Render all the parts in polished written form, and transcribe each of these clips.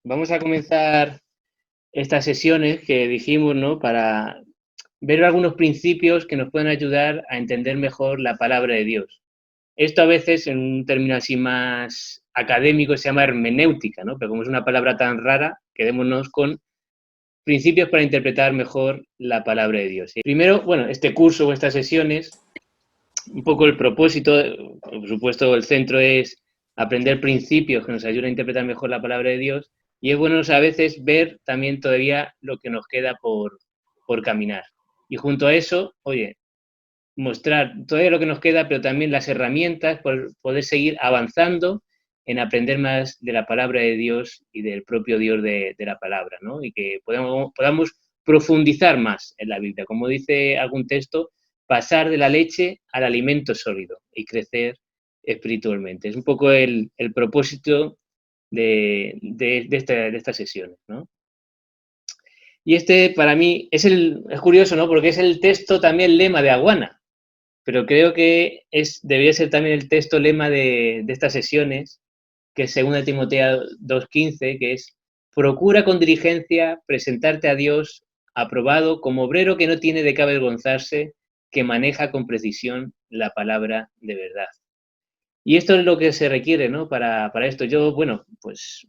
Vamos a comenzar estas sesiones que dijimos, ¿no? Para ver algunos principios que nos pueden ayudar a entender mejor la palabra de Dios. Esto a veces, en un término así más académico, se llama hermenéutica, ¿no? Pero como es una palabra tan rara, quedémonos con principios para interpretar mejor la palabra de Dios. Primero, bueno, este curso o estas sesiones, un poco el propósito, por supuesto, el centro es aprender principios que nos ayuden a interpretar mejor la palabra de Dios, y es bueno a veces ver también todavía lo que nos queda por caminar. Y junto a eso, oye, mostrar todavía lo que nos queda, pero también las herramientas por poder seguir avanzando en aprender más de la palabra de Dios y del propio Dios de la palabra, ¿no? Y que podamos profundizar más en la Biblia. Como dice algún texto, pasar de la leche al alimento sólido y crecer espiritualmente. Es un poco el propósito de estas sesiones, ¿no? Y este para mí es curioso, ¿no? Porque es el texto también lema de Aguana, pero creo que debería ser también el texto lema de estas sesiones, que es 2 Timoteo 2:15, que es: procura con diligencia presentarte a Dios aprobado como obrero que no tiene de qué avergonzarse, que maneja con precisión la palabra de verdad. Y esto es lo que se requiere, ¿no? Para esto. Yo, bueno, pues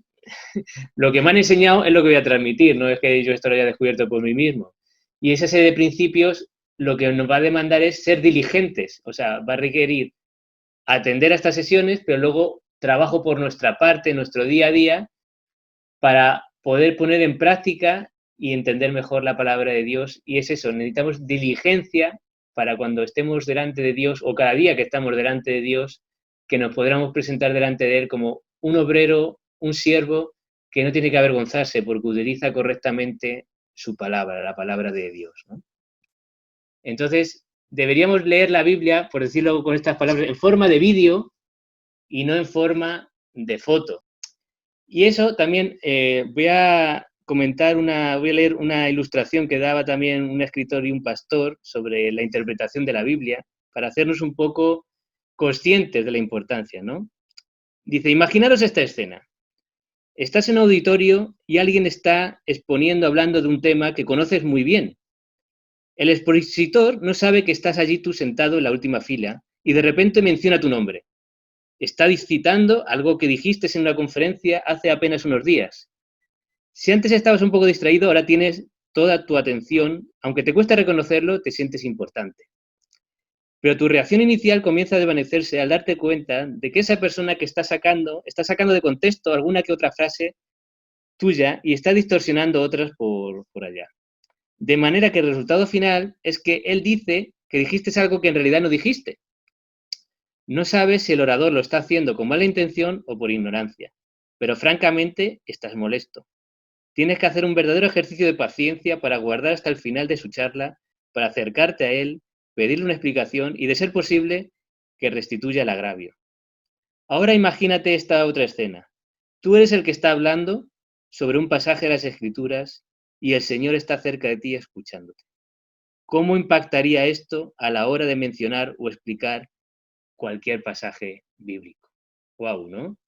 lo que me han enseñado es lo que voy a transmitir, no es que yo esto lo haya descubierto por mí mismo. Y esa serie de principios lo que nos va a demandar es ser diligentes, o sea, va a requerir atender a estas sesiones, pero luego trabajo por nuestra parte, nuestro día a día, para poder poner en práctica y entender mejor la palabra de Dios. Y es eso, necesitamos diligencia para cuando estemos delante de Dios, o cada día que estamos delante de Dios, que nos podamos presentar delante de Él como un obrero, un siervo, que no tiene que avergonzarse porque utiliza correctamente su palabra, la palabra de Dios, ¿no? Entonces, deberíamos leer la Biblia, por decirlo con estas palabras, en forma de vídeo y no en forma de foto. Y eso también voy a leer una ilustración que daba también un escritor y un pastor sobre la interpretación de la Biblia, para hacernos un poco conscientes de la importancia, ¿no? Dice: imaginaros esta escena. Estás en un auditorio y alguien está exponiendo, hablando de un tema que conoces muy bien. El expositor no sabe que estás allí tú sentado en la última fila y de repente menciona tu nombre. Está citando algo que dijiste en una conferencia hace apenas unos días. Si antes estabas un poco distraído, ahora tienes toda tu atención. Aunque te cuesta reconocerlo, te sientes importante. Pero tu reacción inicial comienza a desvanecerse al darte cuenta de que esa persona que está sacando de contexto alguna que otra frase tuya y está distorsionando otras por allá. De manera que el resultado final es que él dice que dijiste algo que en realidad no dijiste. No sabes si el orador lo está haciendo con mala intención o por ignorancia, pero francamente estás molesto. Tienes que hacer un verdadero ejercicio de paciencia para aguardar hasta el final de su charla, para acercarte a él, pedirle una explicación y, de ser posible, que restituya el agravio. Ahora imagínate esta otra escena. Tú eres el que está hablando sobre un pasaje de las Escrituras y el Señor está cerca de ti escuchándote. ¿Cómo impactaría esto a la hora de mencionar o explicar cualquier pasaje bíblico? Guau, ¿no?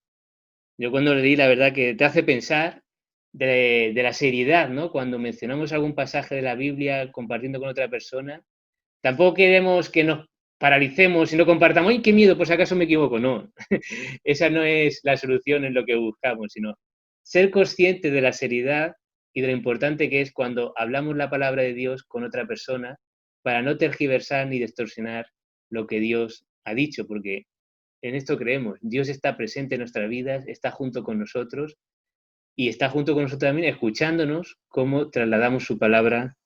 Yo cuando leí, la verdad que te hace pensar de la seriedad, ¿no? Cuando mencionamos algún pasaje de la Biblia compartiendo con otra persona, tampoco queremos que nos paralicemos y no compartamos: ¡ay, qué miedo, por si acaso me equivoco! No, esa no es la solución en lo que buscamos, sino ser conscientes de la seriedad y de lo importante que es cuando hablamos la palabra de Dios con otra persona, para no tergiversar ni distorsionar lo que Dios ha dicho, porque en esto creemos. Dios está presente en nuestras vidas, está junto con nosotros y está junto con nosotros también escuchándonos cómo trasladamos su palabra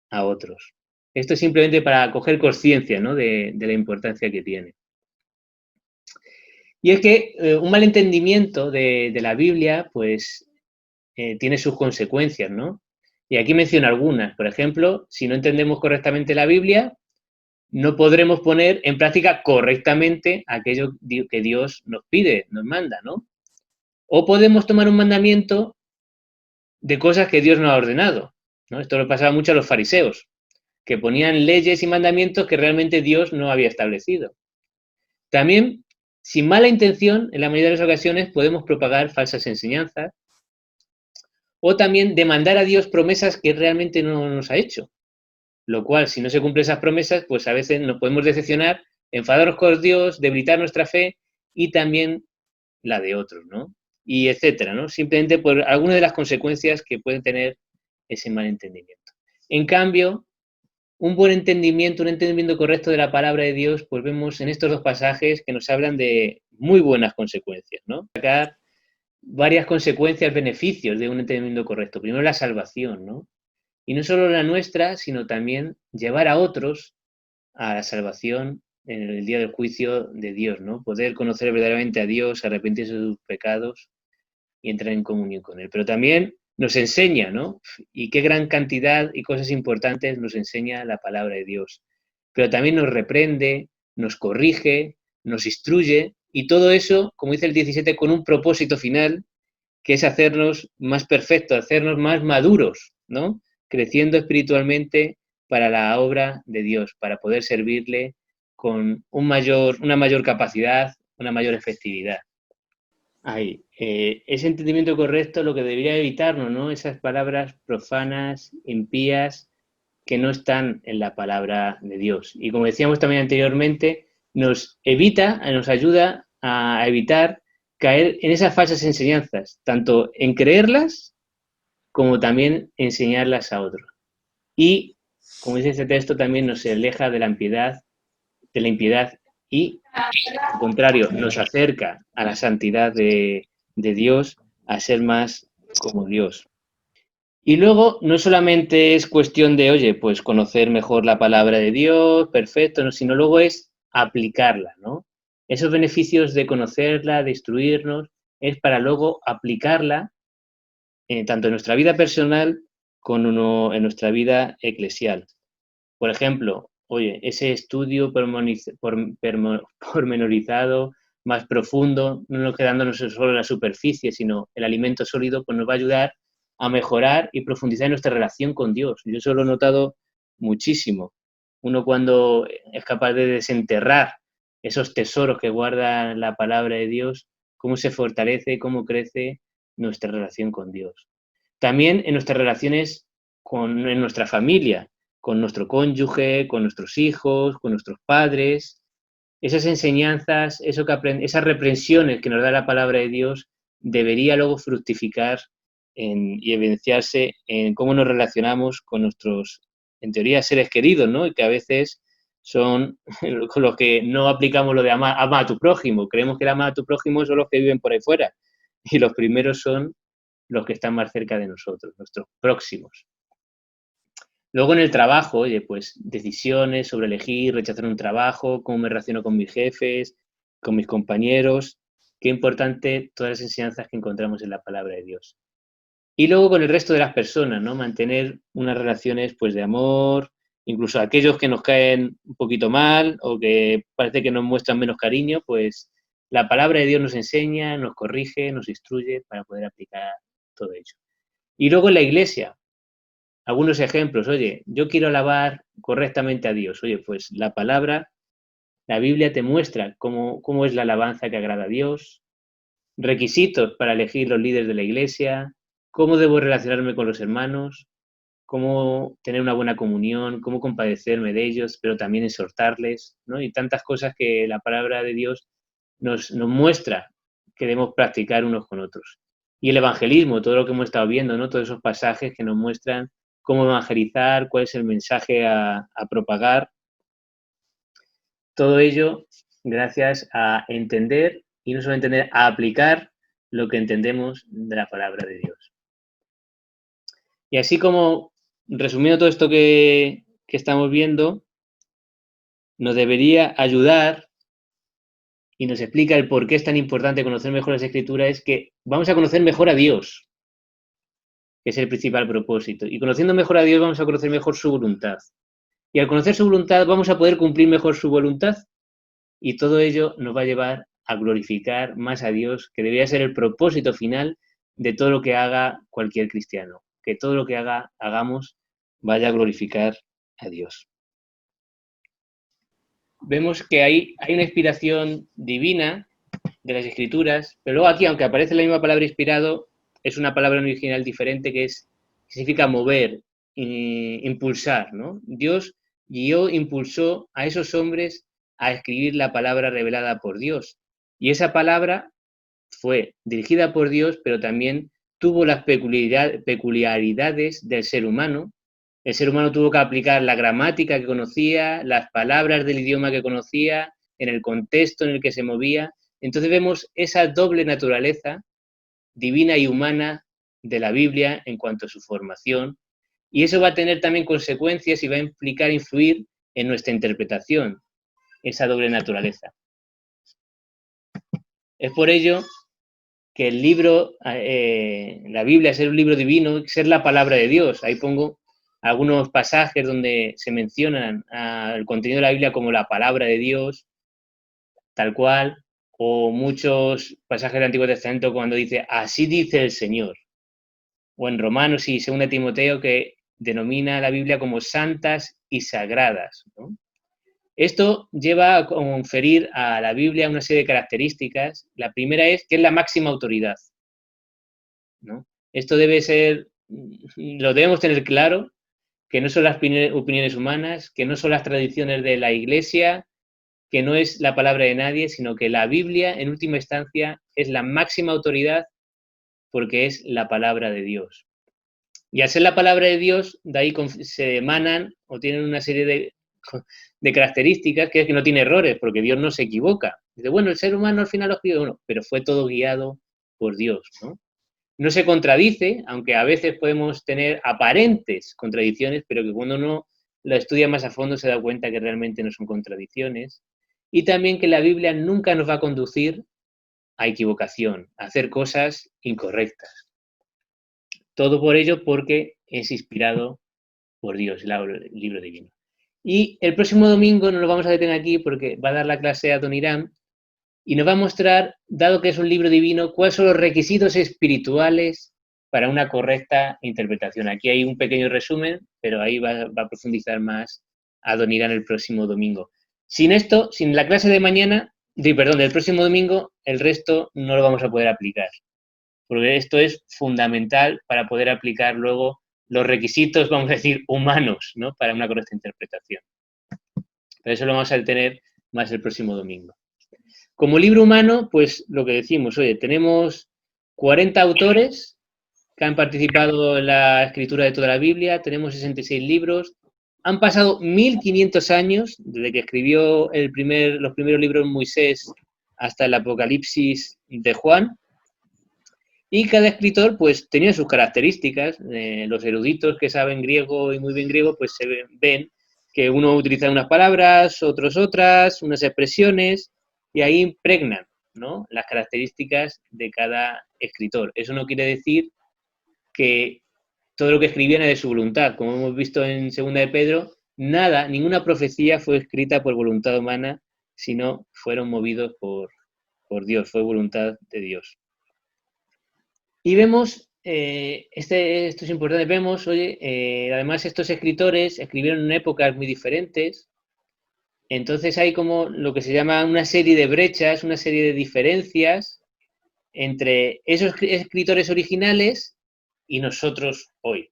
a otros. Esto es simplemente para coger conciencia, ¿no? de la importancia que tiene. Y es que un mal entendimiento de la Biblia, pues, tiene sus consecuencias, ¿no? Y aquí menciono algunas. Por ejemplo, si no entendemos correctamente la Biblia, no podremos poner en práctica correctamente aquello que Dios nos pide, nos manda, ¿no? O podemos tomar un mandamiento de cosas que Dios no ha ordenado, ¿no? Esto le pasaba mucho a los fariseos, que ponían leyes y mandamientos que realmente Dios no había establecido. También, sin mala intención, en la mayoría de las ocasiones podemos propagar falsas enseñanzas O también demandar a Dios promesas que realmente no nos ha hecho. Lo cual, si no se cumplen esas promesas, pues a veces nos podemos decepcionar, enfadarnos con Dios, debilitar nuestra fe y también la de otros, ¿no? Y etcétera, ¿no? Simplemente por algunas de las consecuencias que pueden tener ese mal entendimiento. En cambio, un buen entendimiento, un entendimiento correcto de la palabra de Dios, pues vemos en estos dos pasajes que nos hablan de muy buenas consecuencias, ¿no? Sacar varias consecuencias, beneficios de un entendimiento correcto. Primero, la salvación, ¿no? Y no solo la nuestra, sino también llevar a otros a la salvación en el día del juicio de Dios, ¿no? Poder conocer verdaderamente a Dios, arrepentirse de sus pecados y entrar en comunión con Él. Pero también nos enseña, ¿no? Y qué gran cantidad y cosas importantes nos enseña la palabra de Dios. Pero también nos reprende, nos corrige, nos instruye, y todo eso, como dice el 17, con un propósito final, que es hacernos más perfectos, hacernos más maduros, ¿no? Creciendo espiritualmente para la obra de Dios, para poder servirle con una mayor capacidad, una mayor efectividad. Ahí, ese entendimiento correcto lo que debería evitarnos, ¿no? Esas palabras profanas, impías, que no están en la palabra de Dios. Y como decíamos también anteriormente, nos ayuda a evitar caer en esas falsas enseñanzas, tanto en creerlas como también enseñarlas a otros. Y, como dice este texto, también nos aleja de la impiedad y, al contrario, nos acerca a la santidad de Dios, a ser más como Dios. Y luego no solamente es cuestión de, oye, pues conocer mejor la palabra de Dios, perfecto, ¿no? Sino luego es aplicarla, ¿no? Esos beneficios de conocerla, de instruirnos, es para luego aplicarla tanto en nuestra vida personal como en nuestra vida eclesial. Por ejemplo, oye, ese estudio pormenorizado, más profundo, no quedándonos solo en la superficie, sino el alimento sólido, pues nos va a ayudar a mejorar y profundizar en nuestra relación con Dios. Yo eso lo he notado muchísimo. Uno cuando es capaz de desenterrar esos tesoros que guarda la palabra de Dios, cómo se fortalece, cómo crece nuestra relación con Dios. También en nuestras relaciones en nuestra familia, con nuestro cónyuge, con nuestros hijos, con nuestros padres. Esas enseñanzas, esas reprensiones que nos da la palabra de Dios, debería luego fructificar y evidenciarse en cómo nos relacionamos con nuestros, en teoría, seres queridos, ¿no? Y que a veces son con los que no aplicamos lo de ama a tu prójimo. Creemos que el ama a tu prójimo son los que viven por ahí fuera. Y los primeros son los que están más cerca de nosotros, nuestros próximos. Luego en el trabajo, oye, pues decisiones sobre elegir, rechazar un trabajo, cómo me relaciono con mis jefes, con mis compañeros. Qué importante todas las enseñanzas que encontramos en la palabra de Dios. Y luego con el resto de las personas, ¿no? Mantener unas relaciones pues de amor, incluso aquellos que nos caen un poquito mal o que parece que nos muestran menos cariño, pues la palabra de Dios nos enseña, nos corrige, nos instruye para poder aplicar todo ello. Y luego en la iglesia, algunos ejemplos, oye, yo quiero alabar correctamente a Dios, oye, pues la palabra, la Biblia te muestra cómo es la alabanza que agrada a Dios, requisitos para elegir los líderes de la iglesia, cómo debo relacionarme con los hermanos, cómo tener una buena comunión, cómo compadecerme de ellos, pero también exhortarles, ¿no? Y tantas cosas que la palabra de Dios nos muestra que debemos practicar unos con otros. Y el evangelismo, todo lo que hemos estado viendo, ¿no? Todos esos pasajes que nos muestran cómo evangelizar, cuál es el mensaje a propagar. Todo ello gracias a entender, y no solo entender, a aplicar lo que entendemos de la palabra de Dios. Y así como, resumiendo todo esto que estamos viendo, nos debería ayudar y nos explica el por qué es tan importante conocer mejor las Escrituras, es que vamos a conocer mejor a Dios, que es el principal propósito. Y conociendo mejor a Dios vamos a conocer mejor su voluntad. Y al conocer su voluntad vamos a poder cumplir mejor su voluntad. Y todo ello nos va a llevar a glorificar más a Dios, que debería ser el propósito final de todo lo que haga cualquier cristiano. Que todo lo que hagamos vaya a glorificar a Dios. Vemos que hay una inspiración divina de las Escrituras, pero luego aquí, aunque aparece la misma palabra inspirado, es una palabra original diferente que significa mover, impulsar, ¿no? Dios guió, impulsó a esos hombres a escribir la palabra revelada por Dios. Y esa palabra fue dirigida por Dios, pero también tuvo las peculiaridades del ser humano. El ser humano tuvo que aplicar la gramática que conocía, las palabras del idioma que conocía, en el contexto en el que se movía. Entonces vemos esa doble naturaleza divina y humana de la Biblia en cuanto a su formación, y eso va a tener también consecuencias y va a implicar, influir en nuestra interpretación, esa doble naturaleza. Es por ello que el libro, la Biblia, ser un libro divino, ser la palabra de Dios. Ahí pongo algunos pasajes donde se mencionan el contenido de la Biblia como la palabra de Dios, tal cual, o muchos pasajes del Antiguo Testamento cuando dice, así dice el Señor. O en Romanos y 2 Timoteo, que denomina la Biblia como santas y sagradas, ¿no? Esto lleva a conferir a la Biblia una serie de características. La primera es que es la máxima autoridad, ¿no? Esto debe ser, lo debemos tener claro, que no son las opiniones humanas, que no son las tradiciones de la Iglesia, que no es la palabra de nadie, sino que la Biblia, en última instancia, es la máxima autoridad porque es la palabra de Dios. Y al ser la palabra de Dios, de ahí se emanan o tienen una serie de características que es que no tiene errores, porque Dios no se equivoca. Dice, bueno, el ser humano al final lo escribió, bueno, pero fue todo guiado por Dios, ¿no? No se contradice, aunque a veces podemos tener aparentes contradicciones, pero que cuando uno lo estudia más a fondo se da cuenta que realmente no son contradicciones. Y también que la Biblia nunca nos va a conducir a equivocación, a hacer cosas incorrectas. Todo por ello porque es inspirado por Dios, el libro divino. Y el próximo domingo no lo vamos a detener aquí porque va a dar la clase a Don Irán y nos va a mostrar, dado que es un libro divino, cuáles son los requisitos espirituales para una correcta interpretación. Aquí hay un pequeño resumen, pero ahí va a profundizar más a Don Irán el próximo domingo. Sin esto, sin la clase de mañana, del próximo domingo, el resto no lo vamos a poder aplicar. Porque esto es fundamental para poder aplicar luego los requisitos, vamos a decir, humanos, ¿no? Para una correcta interpretación. Pero eso lo vamos a tener más el próximo domingo. Como libro humano, pues lo que decimos, oye, tenemos 40 autores que han participado en la escritura de toda la Biblia, tenemos 66 libros, han pasado 1500 años desde que escribió los primeros libros Moisés hasta el Apocalipsis de Juan, y cada escritor pues tenía sus características. Los eruditos que saben griego y muy bien griego pues se ven que uno utiliza unas palabras, otros otras, unas expresiones, y ahí impregnan, ¿no?, las características de cada escritor. Eso no quiere decir que todo lo que escribían era de su voluntad. Como hemos visto en Segunda de Pedro, ninguna profecía fue escrita por voluntad humana, sino fueron movidos por Dios, fue voluntad de Dios. Y vemos, esto es importante, vemos, oye, además estos escritores escribieron en épocas muy diferentes, entonces hay como lo que se llama una serie de brechas, una serie de diferencias entre esos escritores originales y nosotros hoy,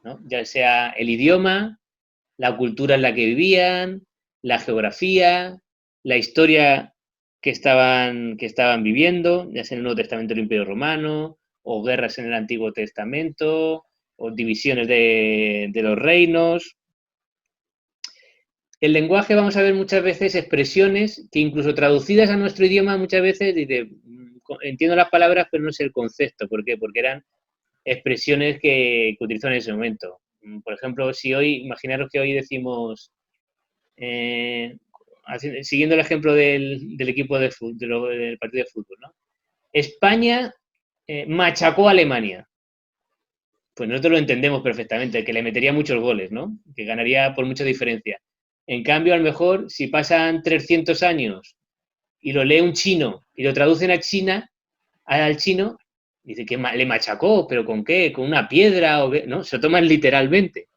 ¿no? Ya sea el idioma, la cultura en la que vivían, la geografía, la historia que estaban viviendo, ya sea en el Nuevo Testamento del Imperio Romano, o guerras en el Antiguo Testamento, o divisiones de los reinos. El lenguaje, vamos a ver muchas veces expresiones que incluso traducidas a nuestro idioma muchas veces dice, entiendo las palabras pero no sé el concepto. ¿Por qué? Porque eran expresiones que utilizaban en ese momento. Por ejemplo, si hoy, imaginaros que hoy decimos, siguiendo el ejemplo del equipo de fútbol, del partido de fútbol, ¿no? España machacó a Alemania. Pues nosotros lo entendemos perfectamente, que le metería muchos goles, ¿no? Que ganaría por mucha diferencia. En cambio, a lo mejor, si pasan 300 años y lo lee un chino y lo traducen a China, al chino, dice que le machacó, ¿pero con qué? ¿Con una piedra? O qué? ¿No? Se lo toman literalmente.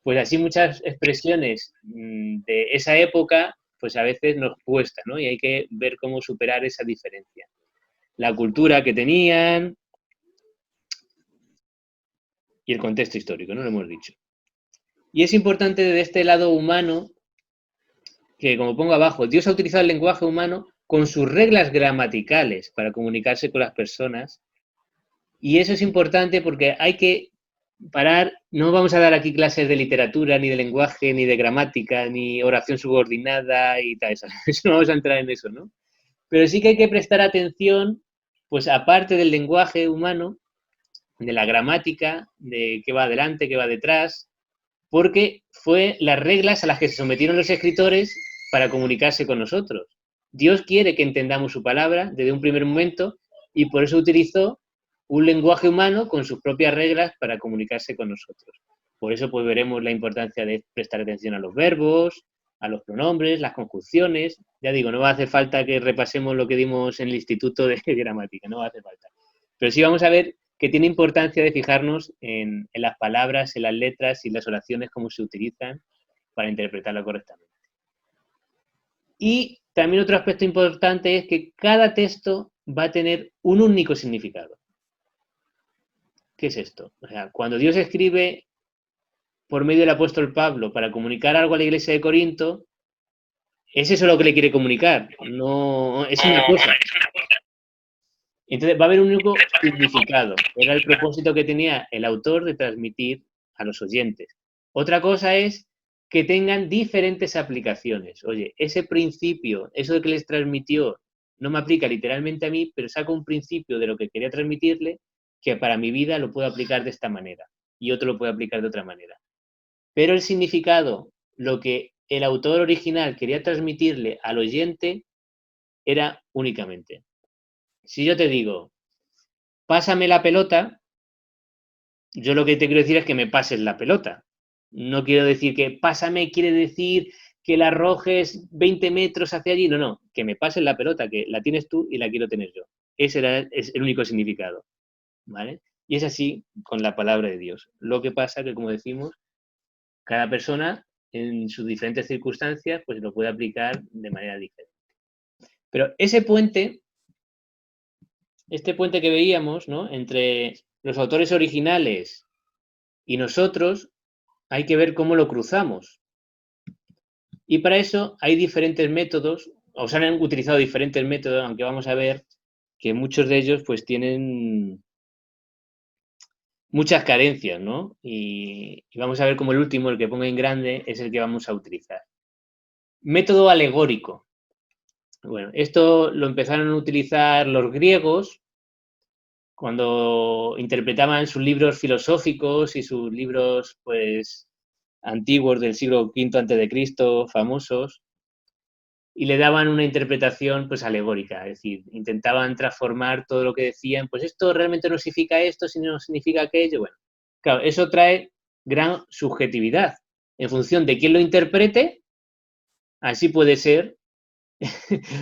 Pues así muchas expresiones de esa época, pues a veces nos cuesta, ¿no? Y hay que ver cómo superar esa diferencia. La cultura que tenían, y el contexto histórico, ¿no? Lo hemos dicho. Y es importante de este lado humano que, como pongo abajo, Dios ha utilizado el lenguaje humano con sus reglas gramaticales para comunicarse con las personas. Y eso es importante porque hay que parar, no vamos a dar aquí clases de literatura, ni de lenguaje, ni de gramática, ni oración subordinada y tal, eso no vamos a entrar en eso, ¿no? Pero sí que hay que prestar atención, pues aparte del lenguaje humano, de la gramática, de qué va adelante, qué va detrás, porque fue las reglas a las que se sometieron los escritores para comunicarse con nosotros. Dios quiere que entendamos su palabra desde un primer momento y por eso utilizó un lenguaje humano con sus propias reglas para comunicarse con nosotros. Por eso pues veremos la importancia de prestar atención a los verbos, a los pronombres, las conjunciones. Ya digo, no va a hacer falta que repasemos lo que dimos en el Instituto de Gramática, no va a hacer falta. Pero sí vamos a ver que tiene importancia de fijarnos en las palabras, en las letras y las oraciones, cómo se utilizan para interpretarla correctamente. Y también otro aspecto importante es que cada texto va a tener un único significado. ¿Qué es esto? O sea, cuando Dios escribe por medio del apóstol Pablo para comunicar algo a la iglesia de Corinto, es eso lo que le quiere comunicar, no es una cosa. Entonces va a haber un único significado. Era el propósito que tenía el autor de transmitir a los oyentes. Otra cosa es que tengan diferentes aplicaciones. Oye, ese principio, eso de que les transmitió, no me aplica literalmente a mí, pero saco un principio de lo que quería transmitirle que para mi vida lo puedo aplicar de esta manera y otro lo puede aplicar de otra manera. Pero el significado, lo que el autor original quería transmitirle al oyente, era únicamente. Si yo te digo, pásame la pelota, yo lo que te quiero decir es que me pases la pelota. No quiero decir que pásame quiere decir que la arrojes 20 metros hacia allí. No, no, que me pases la pelota, que la tienes tú y la quiero tener yo. Ese es el único significado, ¿vale? Y es así con la palabra de Dios. Lo que pasa que, como decimos, cada persona en sus diferentes circunstancias pues lo puede aplicar de manera diferente. Pero ese puente, este puente que veíamos, ¿no? Entre los autores originales y nosotros, hay que ver cómo lo cruzamos. Y para eso hay diferentes métodos, o se han utilizado diferentes métodos, aunque vamos a ver que muchos de ellos pues tienen muchas carencias, ¿no? Y vamos a ver cómo el último, el que pongo en grande, es el que vamos a utilizar. Método alegórico. Bueno, esto lo empezaron a utilizar los griegos cuando interpretaban sus libros filosóficos y sus libros, pues, antiguos del siglo V a.C., famosos, y le daban una interpretación, pues, alegórica, es decir, intentaban transformar todo lo que decían, pues esto realmente no significa esto, sino significa aquello. Bueno, claro, eso trae gran subjetividad. En función de quién lo interprete, así puede ser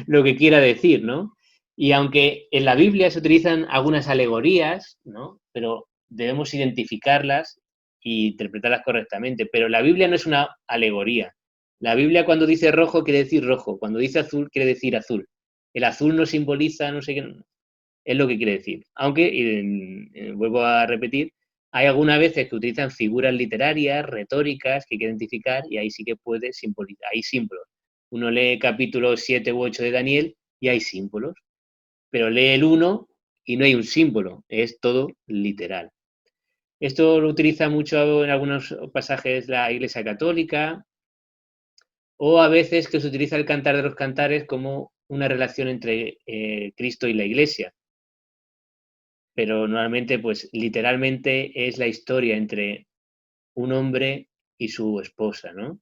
lo que quiera decir, ¿no? Y aunque en la Biblia se utilizan algunas alegorías, ¿no? Pero debemos identificarlas e interpretarlas correctamente. Pero la Biblia no es una alegoría. La Biblia cuando dice rojo quiere decir rojo, cuando dice azul quiere decir azul. El azul no simboliza, no sé qué, es lo que quiere decir. Aunque, vuelvo a repetir, hay algunas veces que utilizan figuras literarias, retóricas, que hay que identificar y ahí sí que puede simbolizar, hay símbolos. Uno lee capítulos 7 u 8 de Daniel y hay símbolos, pero lee el 1 y no hay un símbolo, es todo literal. Esto lo utiliza mucho en algunos pasajes la Iglesia Católica o a veces que se utiliza el Cantar de los Cantares como una relación entre Cristo y la Iglesia. Pero normalmente, pues literalmente es la historia entre un hombre y su esposa, ¿no?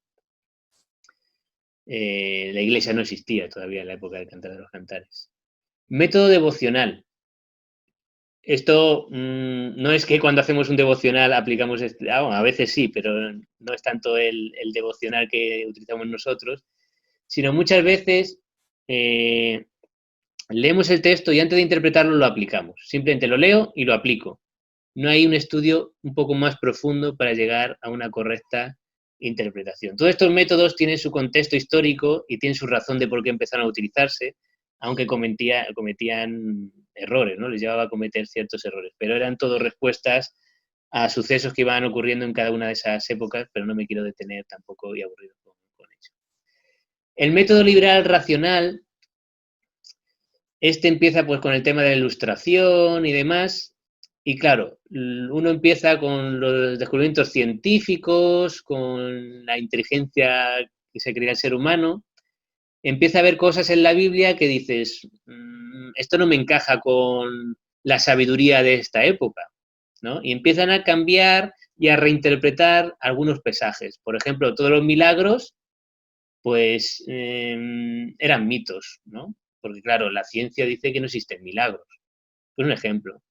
La iglesia no existía todavía en la época del Cantar de los Cantares. Método devocional. Esto no es que cuando hacemos un devocional aplicamos, a veces sí, pero no es tanto el devocional que utilizamos nosotros, sino muchas veces leemos el texto y antes de interpretarlo lo aplicamos. Simplemente lo leo y lo aplico. No hay un estudio un poco más profundo para llegar a una correcta interpretación. Todos estos métodos tienen su contexto histórico y tienen su razón de por qué empezaron a utilizarse, aunque cometían errores, ¿no? Les llevaba a cometer ciertos errores, pero eran todo respuestas a sucesos que iban ocurriendo en cada una de esas épocas, pero no me quiero detener tampoco y aburrido con ello. El método liberal racional, este empieza pues con el tema de la ilustración y demás, y claro, uno empieza con los descubrimientos científicos, con la inteligencia que se crea el ser humano, empieza a ver cosas en la Biblia que dices, esto no me encaja con la sabiduría de esta época, ¿no? Y empiezan a cambiar y a reinterpretar algunos pasajes. Por ejemplo, todos los milagros, pues eran mitos, ¿no? Porque claro, la ciencia dice que no existen milagros. Pues un ejemplo.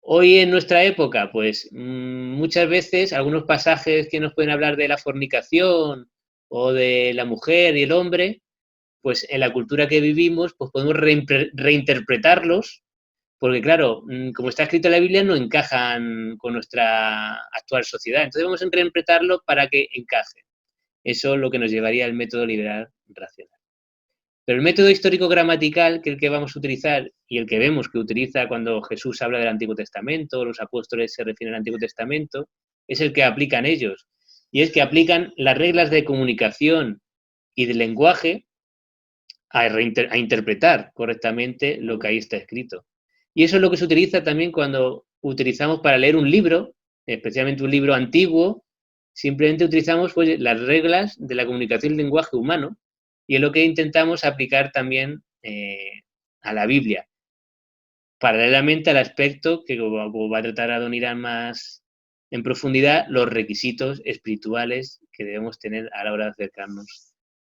Hoy en nuestra época, pues muchas veces algunos pasajes que nos pueden hablar de la fornicación o de la mujer y el hombre, pues en la cultura que vivimos, pues podemos reinterpretarlos, porque claro, como está escrito en la Biblia, no encajan con nuestra actual sociedad. Entonces vamos a reinterpretarlo para que encaje. Eso es lo que nos llevaría al método liberal racional. Pero el método histórico-gramatical, que es el que vamos a utilizar y el que vemos que utiliza cuando Jesús habla del Antiguo Testamento, los apóstoles se refieren al Antiguo Testamento, es el que aplican ellos. Y es que aplican las reglas de comunicación y de lenguaje a interpretar correctamente lo que ahí está escrito. Y eso es lo que se utiliza también cuando utilizamos para leer un libro, especialmente un libro antiguo, simplemente utilizamos pues, las reglas de la comunicación y lenguaje humano, y es lo que intentamos aplicar también a la Biblia, paralelamente al aspecto que como va a tratar a Don Irán más en profundidad, los requisitos espirituales que debemos tener a la hora de acercarnos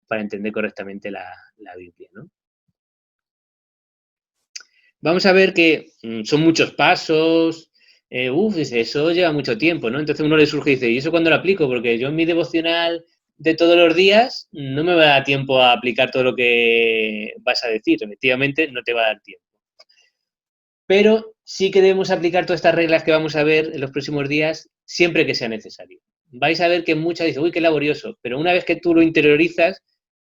para entender correctamente la Biblia, ¿no? Vamos a ver que son muchos pasos, eso lleva mucho tiempo, ¿no? Entonces uno le surge y dice, ¿y eso cuándo lo aplico? Porque yo en mi devocional de todos los días no me va a dar tiempo a aplicar todo lo que vas a decir. Efectivamente, no te va a dar tiempo. Pero sí que debemos aplicar todas estas reglas que vamos a ver en los próximos días siempre que sea necesario. Vais a ver que muchas dicen, uy, qué laborioso, pero una vez que tú lo interiorizas,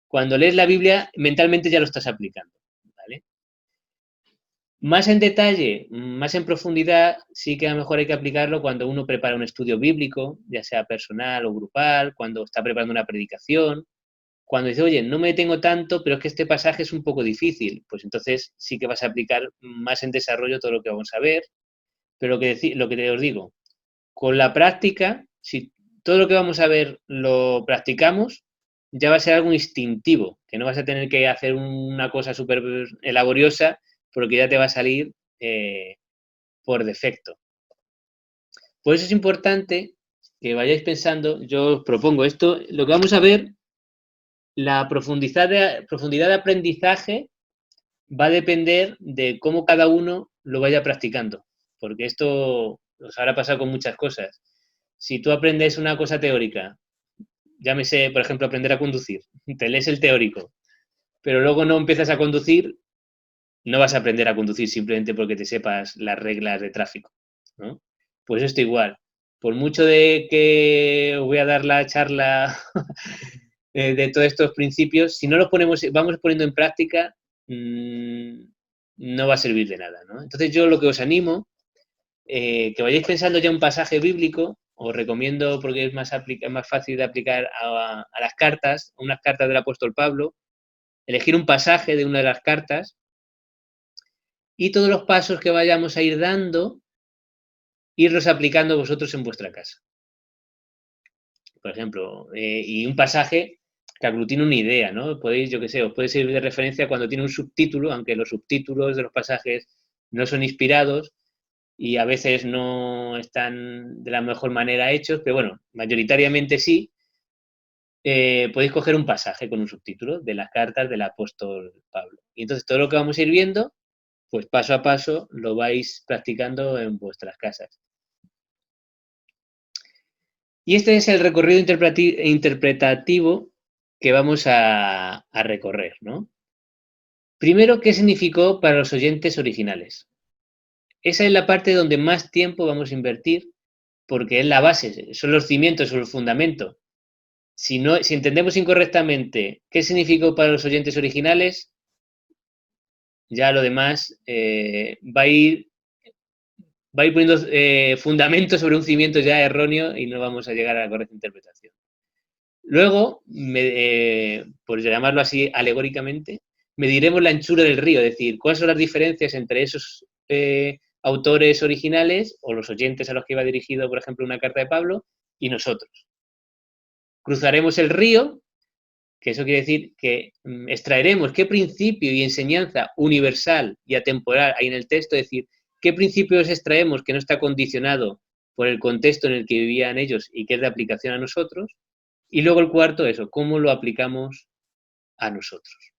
cuando lees la Biblia, mentalmente ya lo estás aplicando, ¿vale? Más en detalle, más en profundidad, sí que a lo mejor hay que aplicarlo cuando uno prepara un estudio bíblico, ya sea personal o grupal, cuando está preparando una predicación, cuando dice, oye, no me detengo tanto, pero es que este pasaje es un poco difícil, pues entonces sí que vas a aplicar más en desarrollo todo lo que vamos a ver, pero lo que os digo, con la práctica, si todo lo que vamos a ver lo practicamos, ya va a ser algo instintivo, que no vas a tener que hacer una cosa súper laboriosa porque ya te va a salir por defecto. Por eso es importante que vayáis pensando, yo os propongo esto, lo que vamos a ver, la profundidad de aprendizaje va a depender de cómo cada uno lo vaya practicando, porque esto os habrá pasado con muchas cosas. Si tú aprendes una cosa teórica, llámese, por ejemplo, aprender a conducir, te lees el teórico, pero luego no empiezas a conducir, no vas a aprender a conducir simplemente porque te sepas las reglas de tráfico, ¿no? Pues esto igual. Por mucho de que os voy a dar la charla de todos estos principios, si no los vamos poniendo en práctica, no va a servir de nada, ¿no? Entonces yo lo que os animo, que vayáis pensando ya un pasaje bíblico, os recomiendo porque es más fácil de aplicar a las cartas, a unas cartas del apóstol Pablo, elegir un pasaje de una de las cartas y todos los pasos que vayamos a ir dando, irlos aplicando vosotros en vuestra casa. Por ejemplo, y un pasaje que aglutine una idea, ¿no? Podéis, yo qué sé, os puede servir de referencia cuando tiene un subtítulo, aunque los subtítulos de los pasajes no son inspirados y a veces no están de la mejor manera hechos, pero bueno, mayoritariamente sí. Podéis coger un pasaje con un subtítulo de las cartas del apóstol Pablo. Y entonces todo lo que vamos a ir viendo, pues paso a paso lo vais practicando en vuestras casas. Y este es el recorrido interpretativo que vamos a recorrer, ¿no? Primero, ¿qué significó para los oyentes originales? Esa es la parte donde más tiempo vamos a invertir porque es la base, son los cimientos, son el fundamento. Si entendemos incorrectamente qué significó para los oyentes originales, ya lo demás va a ir va a ir poniendo fundamentos sobre un cimiento ya erróneo y no vamos a llegar a la correcta interpretación. Luego, por llamarlo así alegóricamente, mediremos la anchura del río, es decir, cuáles son las diferencias entre esos autores originales o los oyentes a los que iba dirigido, por ejemplo, una carta de Pablo, y nosotros. Cruzaremos el río, que eso quiere decir que extraeremos qué principio y enseñanza universal y atemporal hay en el texto, es decir, qué principios extraemos que no está condicionado por el contexto en el que vivían ellos y que es de aplicación a nosotros. Y luego el cuarto, eso, cómo lo aplicamos a nosotros.